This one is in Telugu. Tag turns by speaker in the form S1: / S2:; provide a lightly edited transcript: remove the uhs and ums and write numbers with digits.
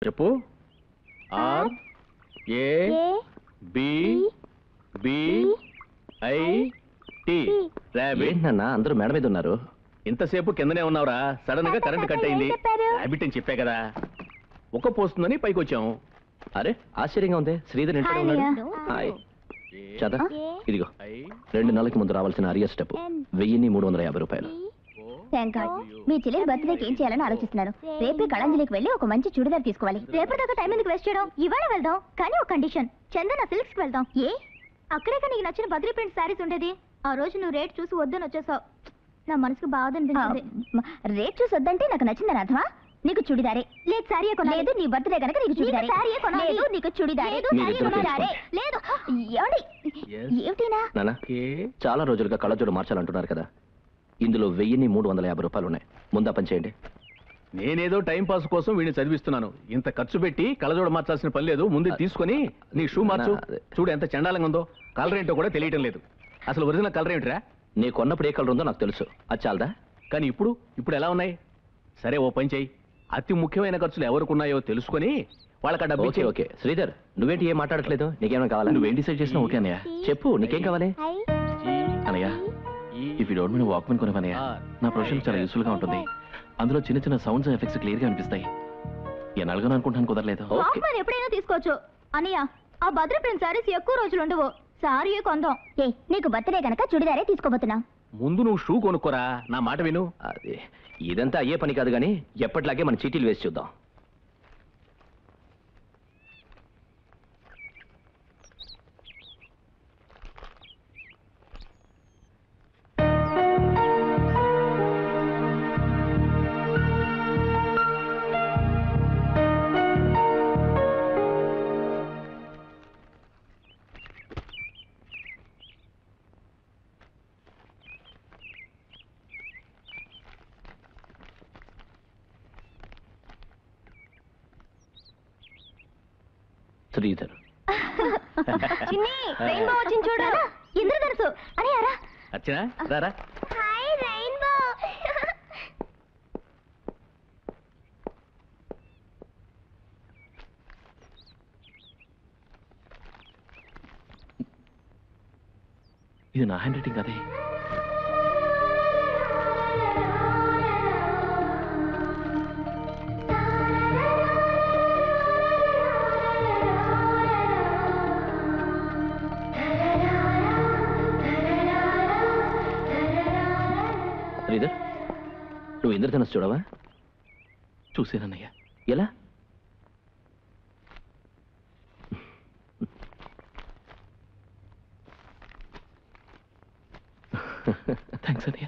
S1: చెప్పు. R A B B I T.
S2: ఏంటన్నా అందరూ మేడ మీద ఉన్నారు?
S1: ఇంతసేపు కిందనే ఉన్నావురా, సడన్ గా కరెంట్ కట్ అయింది. హ్యాబిట్ అని చెప్పే కదా, ఒక్క పోస్తుందని పైకి వచ్చాము.
S2: అరే ఆశ్చర్యంగా ఉంది, శ్రీధర్ ఇంట్లో ఉన్నాడు. హాయ్ చదా, ఇదిగో 2 నెలలకి ముందు రావాల్సిన అరియర్ స్టెప్ 1350 రూపాయలు.
S3: మీ చెల్లెలి బర్త్డేకి ఏం చేయాలని ఆలోచిస్తున్నాను. రేపే కళాంజలికి వెళ్ళి ఒక మంచి చుడిదార్ తీసుకోవాలి. రేపటి దాకా టైం ఎందుకు వేస్ట్ చేయడం? ఇవాళ వెళ్దాం, కానీ ఒక కండిషన్. చందన సిల్క్స్ కి వెళ్దాం. ఏ అక్కడే నీకు నచ్చిన బద్రీ ప్రింట్ శారీస్ ఉండేది. ఆ రోజు నువ్వు రేట్ చూసి వద్దని వచ్చేసావు. నా మనసుకు బాధ అనిపించింది. రేట్ చూసి వద్దంటే నాకు నచ్చిందని అర్థమా? నీకు చుడిదారే. లేదు శారీ కొనలేదు. నీ బర్త్డే కనుక నీకు చుడిదారే. శారీ కొనలేదు, నీకు చుడిదారే. లేదు ఏమిటినా?
S2: నానా చాలా రోజులుగా కళ్ళజోడు మార్చాలంటున్నారు కదా, ఇందులో 1350 రూపాయలు ఉన్నాయి. ముందా పని చేయండి.
S1: నేనేదో టైం పాస్ కోసం వీడిని చదివిస్తున్నాను. ఇంత ఖర్చు పెట్టి కళ్ళజోడ మార్చాల్సిన పని లేదు. ముందు తీసుకొని నీ షూ మార్చు. చూడు ఎంత చండాలంగా ఉందో. కలర్ ఏంటో కూడా తెలియటం లేదు. అసలు ఒరిజినల్ కలర్ ఏమిట్రా?
S2: నీ కొన్నప్పుడు ఏ కలర్ ఉందో నాకు తెలుసు, అది చాలదా?
S1: కానీ ఇప్పుడు ఎలా ఉన్నాయి? సరే ఓ పని చెయ్యి, అతి ముఖ్యమైన ఖర్చులు ఎవరికి ఉన్నాయో తెలుసుకొని వాళ్ళకి డబ్బు.
S2: ఓకే ఓకే శ్రీధర్, నువ్వేంటి ఏం మాట్లాడట్లేదు? నీకేమైనా కావాలా?
S4: నువ్వేం డిసైడ్ చేసినా ఓకే అన్నయ్య.
S2: చెప్పు, నీకేం కావాలి?
S4: అన్నయ్య if you don't mind walkman కొనవన్నయ్య. నా ప్రొఫెషన్ చాలా యూస్ఫుల్ గా ఉంటుంది. అందులో చిన్న చిన్న సౌండ్స్ ఎఫెక్ట్స్ క్లియర్ గా అనిపిస్తాయి. ఎన్నాళ్ళుగా అనుకుంటాను, కుదరలేదు.
S3: ఎప్పుడైనా తీసుకోవచ్చు అన్నయ్య. ఆ బద్రీ ప్రింట్ శారీస్ ఎక్కువ రోజులు ఉండవు. సారీ కొందాం. నీకు బర్త్డే కనుక చుడిదారే తీసుకోబోతున్నా.
S1: ముందు నువ్వు షూ కొనుక్కోరా, నా మాట విను.
S2: అది ఇదంతా అయ్యే పని కాదు, కానీ ఎప్పటిలాగే మన చీటీలు వేసి చూద్దాం. శ్రీధర్
S3: చిన్ని రెయిన్బో వచ్చింది చూడు. ఇంద్రధనుసు అని అరా.
S1: అచ్చనా రారా.
S3: Hi rainbow.
S4: ఇది నా హ్యాండ్ రైటింగ్ అదే.
S2: శ్రీధర్, నువ్వు ఇంద్రధనుస్సు చూడవా?
S4: చూసానన్నయ్య.
S2: ఎలా?
S4: థ్యాంక్స్ అన్నయ్య.